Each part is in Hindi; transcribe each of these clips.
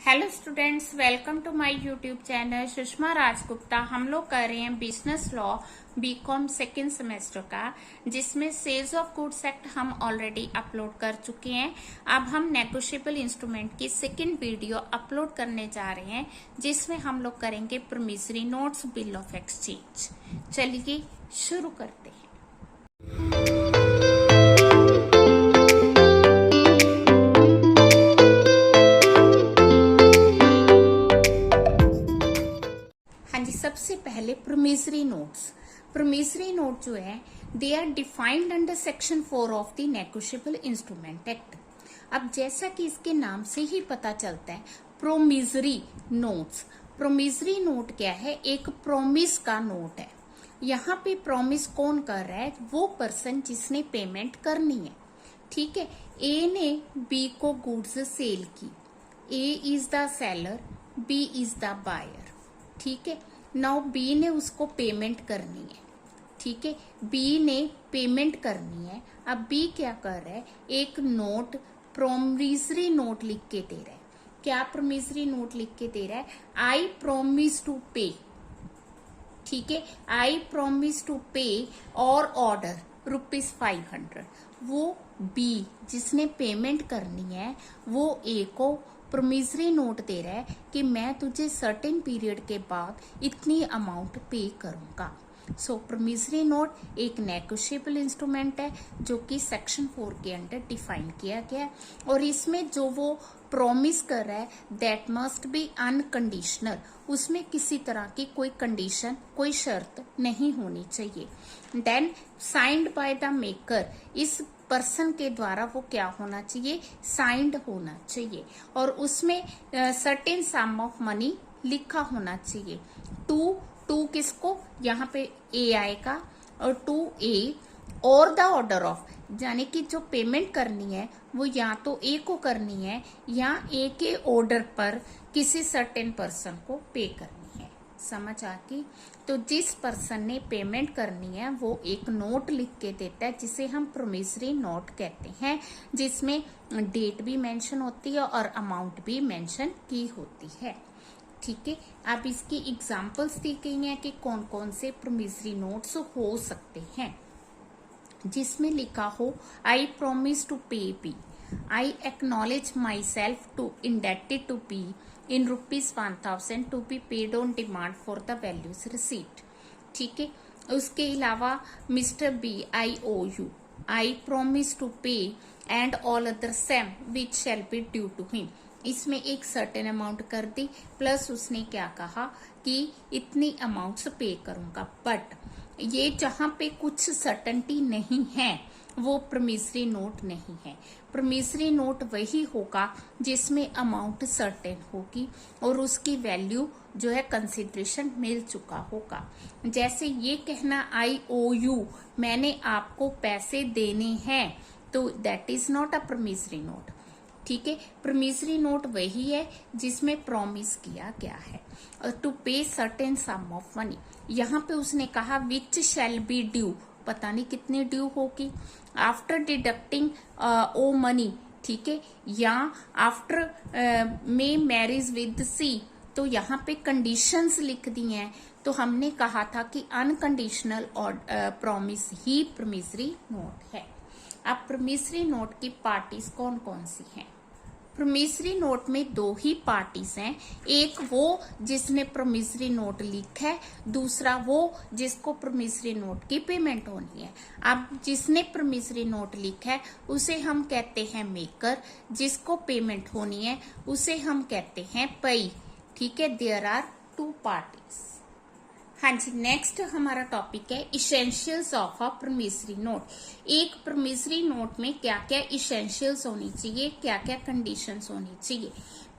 Hello students, welcome to my YouTube channel Sushma Rajgupta. हम लोग कर रहे हैं business law BCom second semester का, जिसमें सेल्स ऑफ गुड्स एक्ट हम ऑलरेडी अपलोड कर चुके हैं। अब हम नेगोशिएबल इंस्ट्रूमेंट की सेकेंड वीडियो अपलोड करने जा रहे हैं, जिसमें हम लोग करेंगे promissory notes, bill of exchange. चलिए शुरू करते हैं। सबसे पहले प्रोमिसरी नोट्स। प्रोमिसरी नोट जो है they are defined under section 4 of the negotiable instrument act. अब जैसा कि इसके नाम से ही पता चलता है, प्रोमिसरी नोट्स। प्रोमिसरी नोट क्या है? एक प्रोमिस का नोट है। यहाँ पे प्रोमिस कौन कर रहा है? वो पर्सन जिसने पेमेंट करनी है। ठीक है, ए ने बी को गुड्स सेल की। A is the seller, B is the buyer. ठीक है, नाउ बी ने उसको पेमेंट करनी है। ठीक है, बी ने पेमेंट करनी है। अब बी क्या कर रहा है? एक नोट, प्रोमिसरी नोट लिख के दे रहा है। क्या प्रोमिसरी नोट लिख के दे रहा है? आई प्रोमिस टू पे। ठीक है, आई प्रोमिस टू पे और ऑर्डर ₹500। वो बी जिसने पेमेंट करनी है वो ए को प्रोमिसरी नोट दे रहा है कि मैं तुझे सर्टेन पीरियड के बाद इतनी अमाउंट पे करूंगा। सो प्रोमिसरी नोट एक नेगोशिएबल इंस्ट्रूमेंट है जो कि सेक्शन 4 के अंडर डिफाइन किया गया है, और इसमें जो वो प्रॉमिस कर रहा है दैट मस्ट बी अनकंडीशनल। उसमें किसी तरह की कोई कंडीशन, कोई शर्त नहीं होनी चाहिए। Then signed by the maker. इस पर्सन के द्वारा वो क्या होना चाहिए? साइंड होना चाहिए, और उसमें सर्टेन सम ऑफ मनी लिखा होना चाहिए। टू किसको? यहाँ पे ए आएगा, और टू ए और द ऑर्डर ऑफ, यानी कि जो पेमेंट करनी है वो या तो ए को करनी है या ए के ऑर्डर पर किसी सर्टेन पर्सन को पे करनी है। समझ आती? तो जिस पर्सन ने पेमेंट करनी है वो एक नोट लिख के देता है, जिसे हम प्रोमिसरी नोट कहते हैं, जिसमें डेट भी मेंशन होती है और अमाउंट भी मेंशन की होती है। ठीक है, अब इसकी एग्जांपल्स दी गई हैं कि कौन कौन से प्रोमिसरी नोट्स हो सकते हैं, जिसमें लिखा हो I promise to pay B, I acknowledge my self to indebted to be in ₹1000 to be paid on demand for the values received। ठीक है, उसके अलावा mister B, I owe you, I promise to pay and all other sum which shall be due to him. इसमें एक सर्टेन अमाउंट कर दी, प्लस उसने क्या कहा कि इतनी अमाउंट्स पे करूंगा। बट ये जहां पे कुछ सर्टेनिटी नहीं है वो प्रोमिसरी नोट नहीं है। प्रोमिसरी नोट वही होगा जिसमें अमाउंट सर्टेन होगी और उसकी वैल्यू जो है कंसिडरेशन मिल चुका होगा। जैसे ये कहना आई ओ यू, मैंने आपको पैसे देने हैं, तो that is not a promissory note. ठीक है, प्रोमिसरी नोट वही है जिसमें प्रॉमिस किया गया है to pay certain sum of money. यहाँ पे उसने कहा विच शैल बी ड्यू, पता नहीं कितनी ड्यू होगी, आफ्टर डिडक्टिंग ओ मनी। ठीक है, या after my marriage with C. तो यहाँ पे कंडीशंस लिख दी हैं, तो हमने कहा था कि अनकंडीशनल और प्रॉमिस ही प्रोमिसरी नोट है। अब प्रोमिसरी नोट की पार्टीज कौन कौन सी हैं? प्रोमिसरी नोट में दो ही पार्टीज हैं, एक वो जिसने प्रोमिसरी नोट लिखा है, दूसरा वो जिसको प्रोमिसरी नोट की पेमेंट होनी है। अब जिसने प्रोमिसरी नोट लिखा है उसे हम कहते हैं मेकर, जिसको पेमेंट होनी है उसे हम कहते हैं पेई। ठीक है, देयर आर टू पार्टीज। हाँ जी, नेक्स्ट हमारा टॉपिक है essentials of a promissory note. एक प्रोमिसरी नोट में क्या क्या इसेंशियल्स होनी चाहिए, क्या क्या कंडीशंस होनी चाहिए।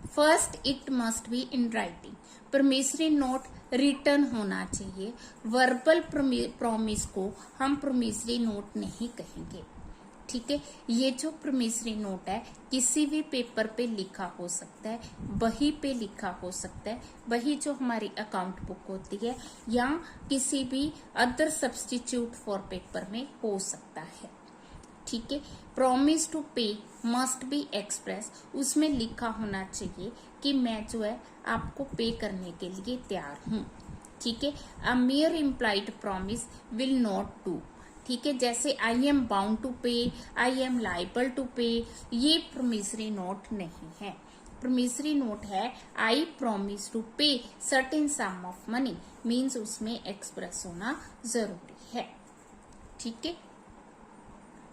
First, it must be in writing. Promissory note return होना चाहिए। वर्बल प्रॉमिस को हम प्रोमिसरी नोट नहीं कहेंगे। ठीक है, ये जो प्रोमिसरी नोट है किसी भी पेपर पे लिखा हो सकता है, बही पे लिखा हो सकता है, बही जो हमारी अकाउंट बुक होती है, या किसी भी अदर सब्सटीट्यूट फॉर पेपर में हो सकता है। ठीक है। प्रॉमिस टू पे मस्ट बी एक्सप्रेस, उसमें लिखा होना चाहिए कि मैं जो है आपको पे करने के लिए तैयार हूँ, ठीक है। A mere implied promise will not do, ठीक है। जैसे आई एम बाउंड टू पे, आई एम लाइबल टू पे, ये प्रोमिसरी नोट नहीं है। प्रोमिसरी नोट है आई promise to pay certain sum of money, means उसमें एक्सप्रेस होना जरूरी है, ठीक है।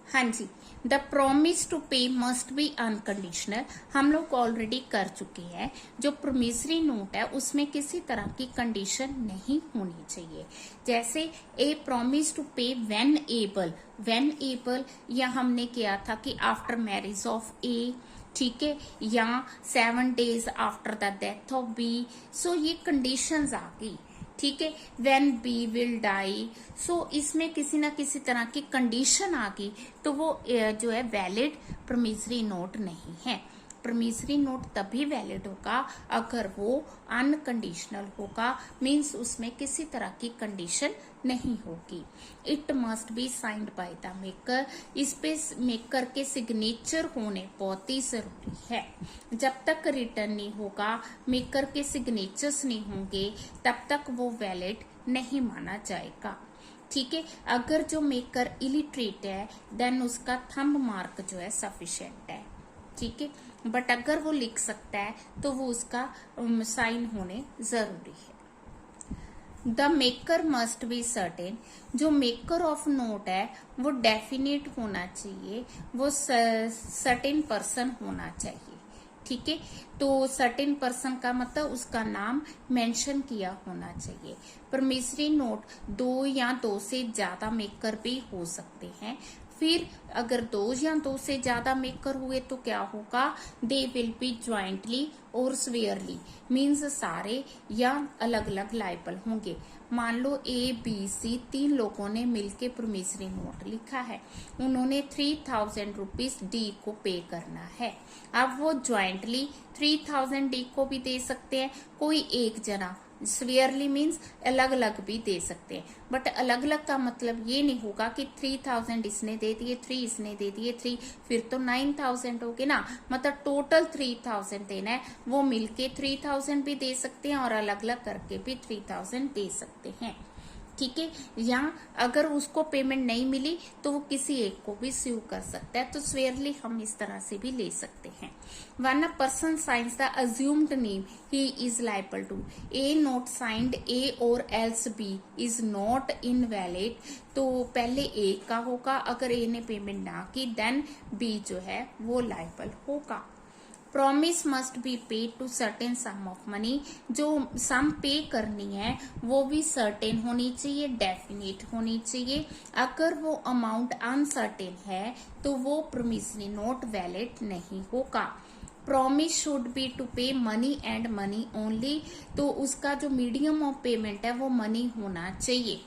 हाँ जी, द प्रोमिस टू पे मस्ट बी अनकंडीशनल, हम लोग ऑलरेडी कर चुके हैं। जो प्रोमिसरी नोट है उसमें किसी तरह की कंडीशन नहीं होनी चाहिए। जैसे ए प्रोमिस टू पे व्हेन एबल, व्हेन एबल या हमने किया था कि आफ्टर मैरिज ऑफ ए, ठीक है, या 7 days after the death of B. So ये कंडीशंस आ गई, ठीक है। When B will die, so इसमें किसी ना किसी तरह की कंडीशन आ गई तो वो जो है वैलिड प्रोमिसरी नोट नहीं है। प्रोमिसरी नोट तभी वैलिड होगा अगर वो अनकंडीशनल होगा, मीन्स उसमें किसी तरह की कंडीशन नहीं होगी। It must be signed by the maker, इस पे मेकर के सिग्नेचर होने बहुत ही जरूरी है। जब तक रिटर्न नहीं होगा, मेकर के सिग्नेचर्स नहीं होंगे, तब तक वो वैलिड नहीं माना जाएगा, ठीक है। अगर जो मेकर इलिटरेट है देन उसका थंब मार्क जो है सफिशिएंट है, ठीक है। बट अगर वो लिख सकता है तो वो उसका साइन होने जरूरी है। The maker must be certain, जो मेकर ऑफ नोट है वो डेफिनेट होना चाहिए, वो सर्टेन पर्सन होना चाहिए, ठीक है। तो सर्टेन पर्सन का मतलब उसका नाम मेंशन किया होना चाहिए। प्रोमिसरी नोट 2 या 2 से ज्यादा मेकर भी हो सकते हैं। फिर अगर 2 या 2 से ज्यादा मेकर हुए तो क्या होगा, दे विल बी ज्वाइंटली और स्वेयरली, मीन्स सारे या अलग अलग लाइबल होंगे। मान लो ए बी सी 3 लोगों ने मिलके प्रोमिसरी नोट लिखा है, उन्होंने 3000 रुपीज डी को पे करना है। अब वो ज्वाइंटली 3000 डी को भी दे सकते हैं, कोई एक जना स्वेयरली मीन्स अलग अलग भी दे सकते हैं। बट अलग अलग का मतलब ये नहीं होगा कि 3000 इसने दे दिए, 3 इसने दे दिए, 3 फिर तो 9000 हो गए ना, मतलब टोटल 3000 देना है। वो मिलके 3000 भी दे सकते हैं और अलग अलग करके भी 3000 दे सकते हैं, ठीक है। या अगर उसको पेमेंट नहीं मिली तो वो किसी एक को भी स्यू कर सकता है, तो स्वेयरली हम इस तरह से भी ले सकते हैं। When a person signs the assumed name he is liable to, a note signed A और else B is not invalid, तो पहले ए का होगा, अगर ए ने पेमेंट ना की देन बी जो है वो लाइबल होगा। Promise must be paid to certain sum of money, जो सम पे करनी है वो भी सर्टेन होनी चाहिए, डेफिनेट होनी चाहिए। अगर वो अमाउंट अनसर्टेन है तो वो प्रोमिसरी नोट वैलिड नहीं होगा। प्रॉमिस शुड बी टू पे मनी एंड मनी ओनली, तो उसका जो मीडियम ऑफ पेमेंट है वो मनी होना चाहिए,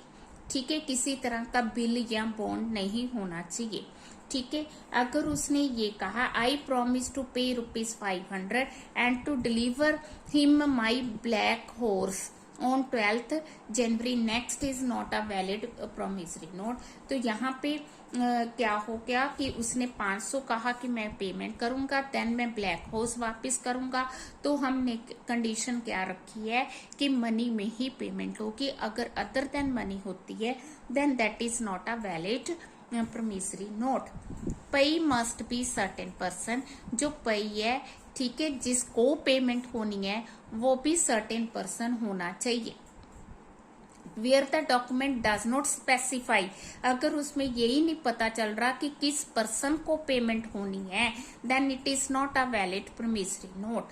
ठीक है। किसी तरह का बिल या बॉन्ड नहीं होना चाहिए, ठीक है। अगर उसने ये कहा आई promise to pay ₹500 and to deliver him my black horse on 12th January next is not a valid promissory note, तो यहाँ पे क्या हो गया कि उसने 500 कहा कि मैं पेमेंट करूंगा, देन मैं ब्लैक हॉर्स वापस करूंगा, तो हमने कंडीशन क्या रखी है कि मनी में ही पेमेंट होगी। अगर अदर देन मनी होती है then that is not a valid promissory note. Payee must be certain person, जो पे है, ठीक है, जिसको पेमेंट होनी है वो भी सर्टेन पर्सन होना चाहिए। Where the document does not specify, अगर उसमें यही नहीं पता चल रहा कि किस पर्सन को पेमेंट होनी है then it is not a valid promissory note,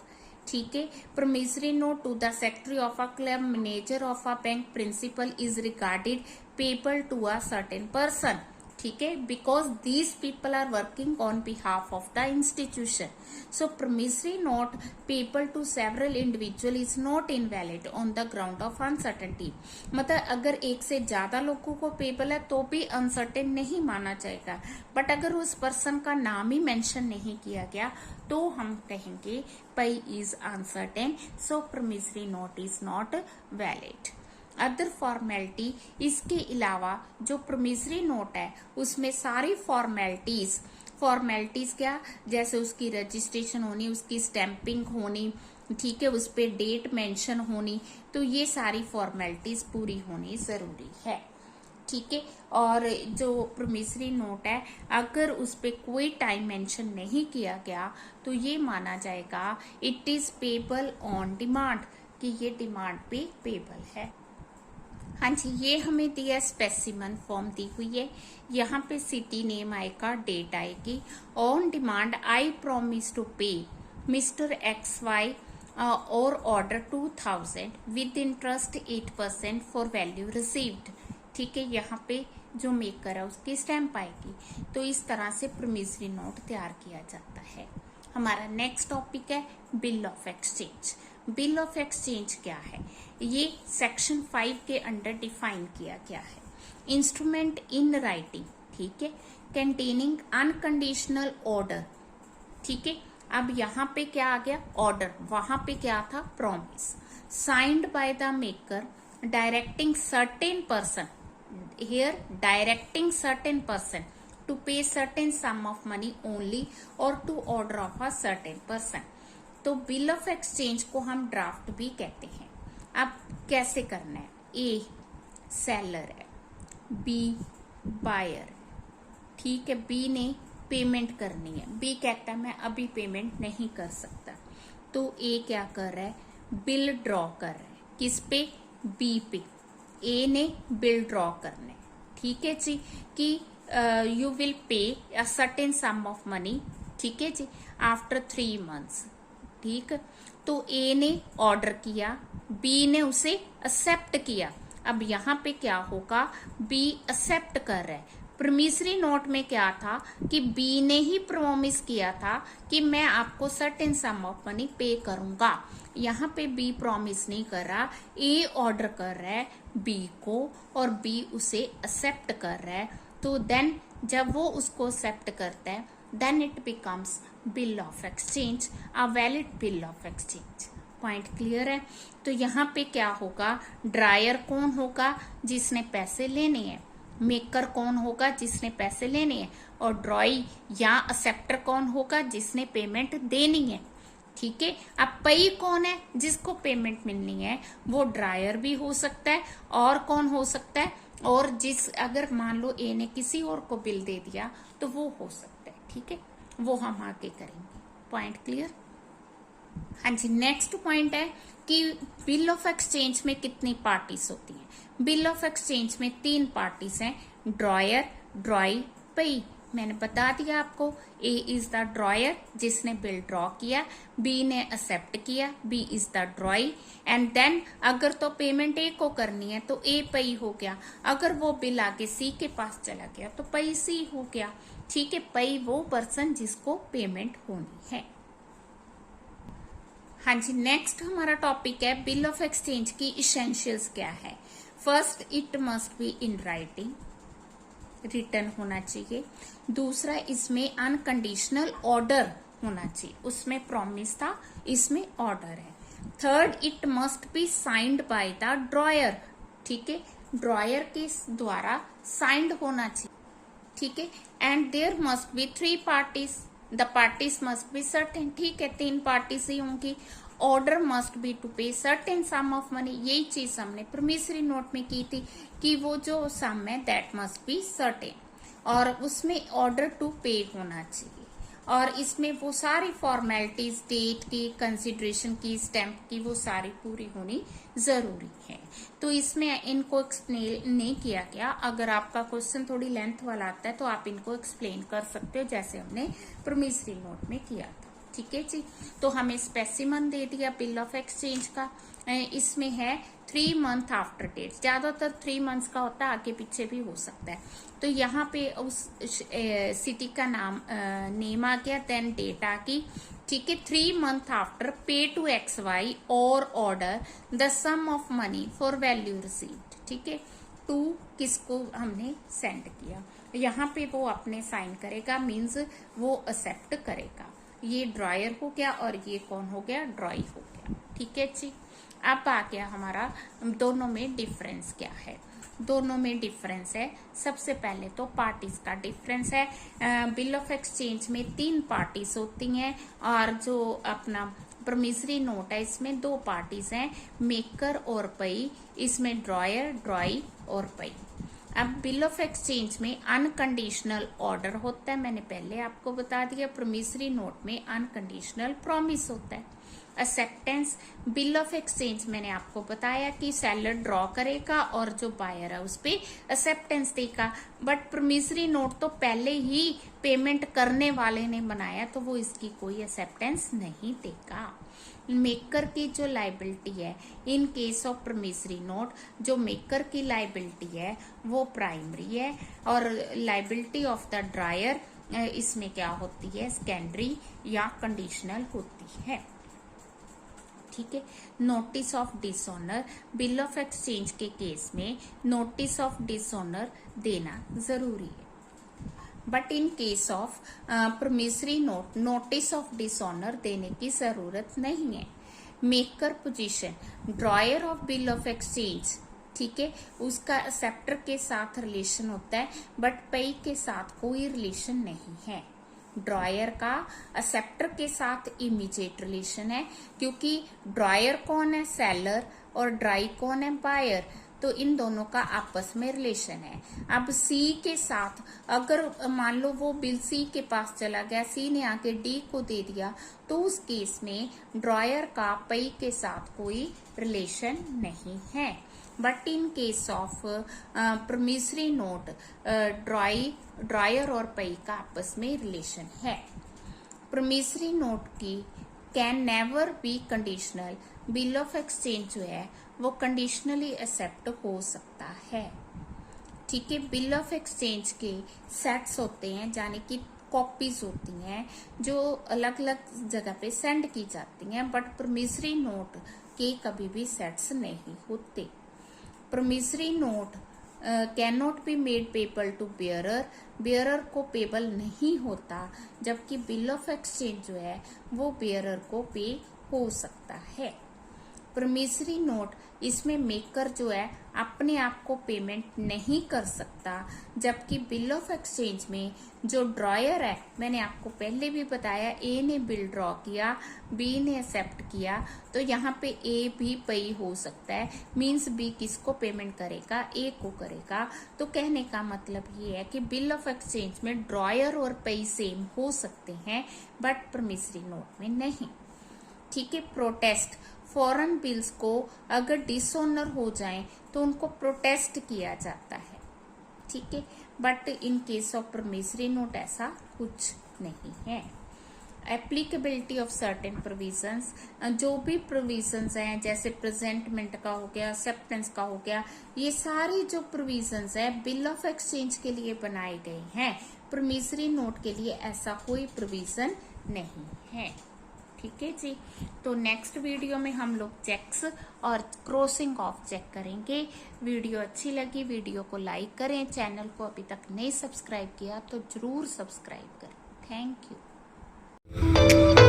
ठीक है। Promissory note to the secretary of a club, manager of a bank, principal is regarded payable to a certain person, ठीक है, because these people are working on behalf of the institution. So promissory note payable to several individual is not invalid on the ground of uncertainty, मतलब अगर एक से ज्यादा लोगों को पेबल है तो भी अनसर्टेन नहीं माना जाएगा, बट अगर उस पर्सन का नाम ही मेंशन नहीं किया गया तो हम कहेंगे पे is uncertain, so promissory note is not valid. Other formality, इसके अलावा जो प्रोमिसरी नोट है उसमें सारी फॉर्मेलिटीज क्या, जैसे उसकी रजिस्ट्रेशन होनी, उसकी स्टैंपिंग होनी, ठीक है, उस पे डेट मेंशन होनी, तो ये सारी फॉर्मेलिटीज पूरी होनी जरूरी है, ठीक है। और जो प्रोमिसरी नोट है अगर उस पे कोई टाइम मेंशन नहीं किया गया तो ये माना जाएगा it is payable on demand, कि ये डिमांड पे पेबल है। हाँ जी, ये हमें दिया स्पेसिमन फॉर्म दी हुई है, यहाँ पे सिटी नेम आएगा, डेट आएगी, on demand I promise to pay mister X Y और order 2000 with interest 8% for value received, ठीक है। यहाँ पे जो मेकर है उसकी स्टैंप आएगी। तो इस तरह से प्रोमिसरी नोट तैयार किया जाता है। हमारा नेक्स्ट टॉपिक है bill of exchange. Bill of exchange क्या है, ये सेक्शन 5 के अंडर डिफाइन किया गया है। इंस्ट्रूमेंट इन राइटिंग, ठीक है, कंटेनिंग अनकंडीशनल ऑर्डर, ठीक है। अब यहाँ पे क्या आ गया, ऑर्डर, वहां पे क्या था, promise, signed by the maker directing certain person, here directing certain person to pay certain sum of money only or to order of a certain person। तो बिल ऑफ एक्सचेंज को हम ड्राफ्ट भी कहते हैं। अब कैसे करना है, ए सेलर है, बी बायर, ठीक है, बी ने पेमेंट करनी है, बी कहता है मैं अभी पेमेंट नहीं कर सकता, तो ए क्या कर रहा है, बिल ड्रॉ कर रहा है, किस पे, बी पे, ए ने बिल ड्रॉ करने, ठीक है जी, कि you will pay a certain sum of money, ठीक है जी, आफ्टर 3 मंथ्स, ठीक। तो ए ने ऑर्डर किया, बी ने उसे एक्सेप्ट किया। अब यहाँ पे क्या होगा, बी एक्सेप्ट कर रहा है। प्रोमिसरी नोट में क्या था कि बी ने ही प्रॉमिस किया था कि मैं आपको सर्टेन सम ऑफ मनी पे करूंगा। यहाँ पे बी प्रॉमिस नहीं कर रहा, ए ऑर्डर कर रहा है बी को और बी उसे एक्सेप्ट कर रहा है। तो देन जब वो उसको एक्सेप्ट करता है then it becomes bill of exchange, a valid bill of exchange. Point clear है। तो यहाँ पे क्या होगा, ड्रायर कौन होगा, जिसने पैसे लेने हैं, मेकर कौन होगा, जिसने पैसे लेने हैं, और ड्रॉई या एक्सेप्टर कौन होगा, जिसने पेमेंट देनी है, ठीक है। अब पेई कौन है, जिसको पेमेंट मिलनी है, वो ड्रायर भी हो सकता है, और कौन हो सकता है, और जिस अगर मान लो ए ने किसी और को बिल दे दिया तो वो हो सकता है, ठीक है, वो हम आगे करेंगे। Point clear. हाँ जी, नेक्स्ट पॉइंट है कि बिल ऑफ एक्सचेंज में कितनी पार्टीज होती हैं। बिल ऑफ एक्सचेंज में 3 पार्टीज हैं, ड्रॉयर, ड्रॉई, पेई। मैंने बता दिया आपको, ए इज द ड्रॉयर जिसने बिल ड्रॉ किया, बी ने एक्सेप्ट किया, B is the drawee, and then अगर तो पेमेंट ए को करनी है तो ए पेई हो गया, अगर वो बिल आगे सी के पास चला गया तो पेई सी हो गया, ठीक है। पेई वो पर्सन जिसको पेमेंट होनी है। हाँ जी, नेक्स्ट हमारा टॉपिक है बिल ऑफ एक्सचेंज की इसेंशियल्स क्या है। First, it must be in writing, return होना चाहिए। दूसरा, इसमें अनकंडीशनल ऑर्डर होना चाहिए, उसमें प्रॉमिस था, इसमें ऑर्डर है। Third, it must be signed by the dryer, ठीक है, ड्रॉयर के द्वारा साइंड होना चाहिए, ठीक है। And there must be 3 parties, the parties must be certain, ठीक है, 3 पार्टीज ही होंगी। Order must be to pay certain sum of money, यही चीज हमने प्रोमिसरी नोट में की थी कि वो जो सम है दैट मस्ट बी सर्टेन, और उसमें ऑर्डर टू पे होना चाहिए। और इसमें वो सारी फॉर्मेलिटीज, डेट की, कंसिडरेशन की, स्टैंप की, वो सारी पूरी होनी जरूरी है। तो इसमें इनको एक्सप्लेन नहीं किया गया। अगर आपका क्वेश्चन थोड़ी लेंथ वाला आता है तो आप इनको एक्सप्लेन कर सकते हो, जैसे हमने प्रोमिसरी नोट में किया था, ठीक है जी। तो हमें स्पेसिमन दे दिया बिल ऑफ एक्सचेंज का, इसमें है 3 मंथ आफ्टर डेट, ज्यादातर 3 मंथ्स का होता है, आगे पीछे भी हो सकता है। तो यहाँ पे उस सिटी का नाम नेम आ गया, देन डेट आ गई, ठीक है। 3 month after pay to X Y और order the sum of money for value received, ठीक है, टू किसको हमने सेंड किया। यहाँ पे वो अपने साइन करेगा, मीन्स वो एक्सेप्ट करेगा। ये ड्रॉयर हो गया और ये कौन हो गया, ड्रॉई हो गया। गया। ठीक है जी। अब आ गया हमारा दोनों में डिफरेंस क्या है। दोनों में डिफरेंस है, सबसे पहले तो पार्टीज का डिफरेंस है। बिल ऑफ एक्सचेंज में 3 पार्टीज होती हैं और जो अपना प्रॉमिसरी नोट है इसमें 2 पार्टीज हैं, मेकर और पेई। इसमें ड्रॉयर, ड्रॉई और पेई। अब बिल ऑफ एक्सचेंज में अनकंडीशनल ऑर्डर होता है, मैंने पहले आपको बता दिया। प्रॉमिसरी नोट में अनकंडीशनल प्रॉमिस होता है। एक्सेप्टेंस बिल ऑफ एक्सचेंज मैंने आपको बताया कि सेलर ड्रॉ करेगा और जो बायर है उस पे एक्सेप्टेंस देगा, बट प्रॉमिसरी नोट तो पहले ही पेमेंट करने वाले ने बनाया तो वो इसकी कोई एक्सेप्टेंस नहीं देगा। मेकर की जो लाइबिलिटी है in case of promissory note, जो मेकर की लाइबिलिटी है वो प्राइमरी है और लाइबिलिटी ऑफ द ड्रायर इसमें क्या होती है, सेकेंडरी या कंडीशनल होती है। ठीक है। Notice of dishonour, bill of exchange के केस में नोटिस ऑफ डिसऑनर देना जरूरी है, but in case of promissory note notice of dishonour देने की जरूरत नहीं है। Maker position, dryer of bill of exchange, ठीक है, उसका एक्सेप्टर के साथ रिलेशन होता है बट पेई के साथ कोई रिलेशन नहीं है। ड्रॉयर का एक्सेप्टर के साथ इमीडिएट रिलेशन है, क्योंकि ड्रॉयर कौन है, सेलर, और ड्राई कौन है, बायर, तो इन दोनों का आपस में रिलेशन है। अब सी के साथ अगर मान लो वो बिल सी के पास चला गया, सी ने आके डी को दे दिया, तो उस केस में ड्रॉयर का पेई के साथ कोई रिलेशन नहीं है। But in case of promissory note dryer और पेई का आपस में रिलेशन है। प्रॉमिसरी नोट की can never be conditional, bill of exchange जो है वो कंडीशनली एक्सेप्ट हो सकता है। ठीक है। बिल ऑफ एक्सचेंज के सेट्स होते हैं, यानी कि कॉपीज होती हैं जो अलग अलग जगह पे सेंड की जाती हैं, बट प्रॉमिसरी नोट के कभी भी सेट्स नहीं होते। Promissory note can not be made payable to bearer, bearer को पेबल नहीं होता, जबकि बिल ऑफ एक्सचेंज जो है वो बेयरर को पे हो सकता है। प्रॉमिसरी नोट इसमें मेकर जो है अपने आप को पेमेंट नहीं कर सकता, जबकि बिल ऑफ एक्सचेंज में जो ड्रॉयर है, मैंने आपको पहले भी बताया, ए ने बिल ड्रॉ किया, बी ने एक्सेप्ट किया, तो यहाँ पे ए भी पेई हो सकता है। मींस बी किसको पेमेंट करेगा, ए को करेगा। तो कहने का मतलब ये है कि बिल ऑफ एक्सचेंज में ड्रॉयर और पेई सेम हो सकते हैं, बट प्रॉमिसरी नोट में नहीं। ठीक है। प्रोटेस्ट, फॉरेन बिल्स को अगर डिसऑनर हो जाएं तो उनको प्रोटेस्ट किया जाता है। ठीक है। But in case of promissory note ऐसा कुछ नहीं है। एप्लीकेबिलिटी ऑफ सर्टेन प्रोविजंस, जो भी प्रोविजंस हैं जैसे प्रेजेंटमेंट का हो गया, एक्सेप्टेंस का हो गया, ये सारी जो प्रोविजंस है बिल ऑफ एक्सचेंज के लिए बनाए गए हैं। प्रॉमिसरी नोट के लिए ऐसा कोई प्रोविजन नहीं है। ठीक है जी। तो नेक्स्ट वीडियो में हम लोग चेक्स और क्रॉसिंग ऑफ चेक करेंगे। वीडियो अच्छी लगी वीडियो को लाइक करें, चैनल को अभी तक नहीं सब्सक्राइब किया तो जरूर सब्सक्राइब करें। Thank you.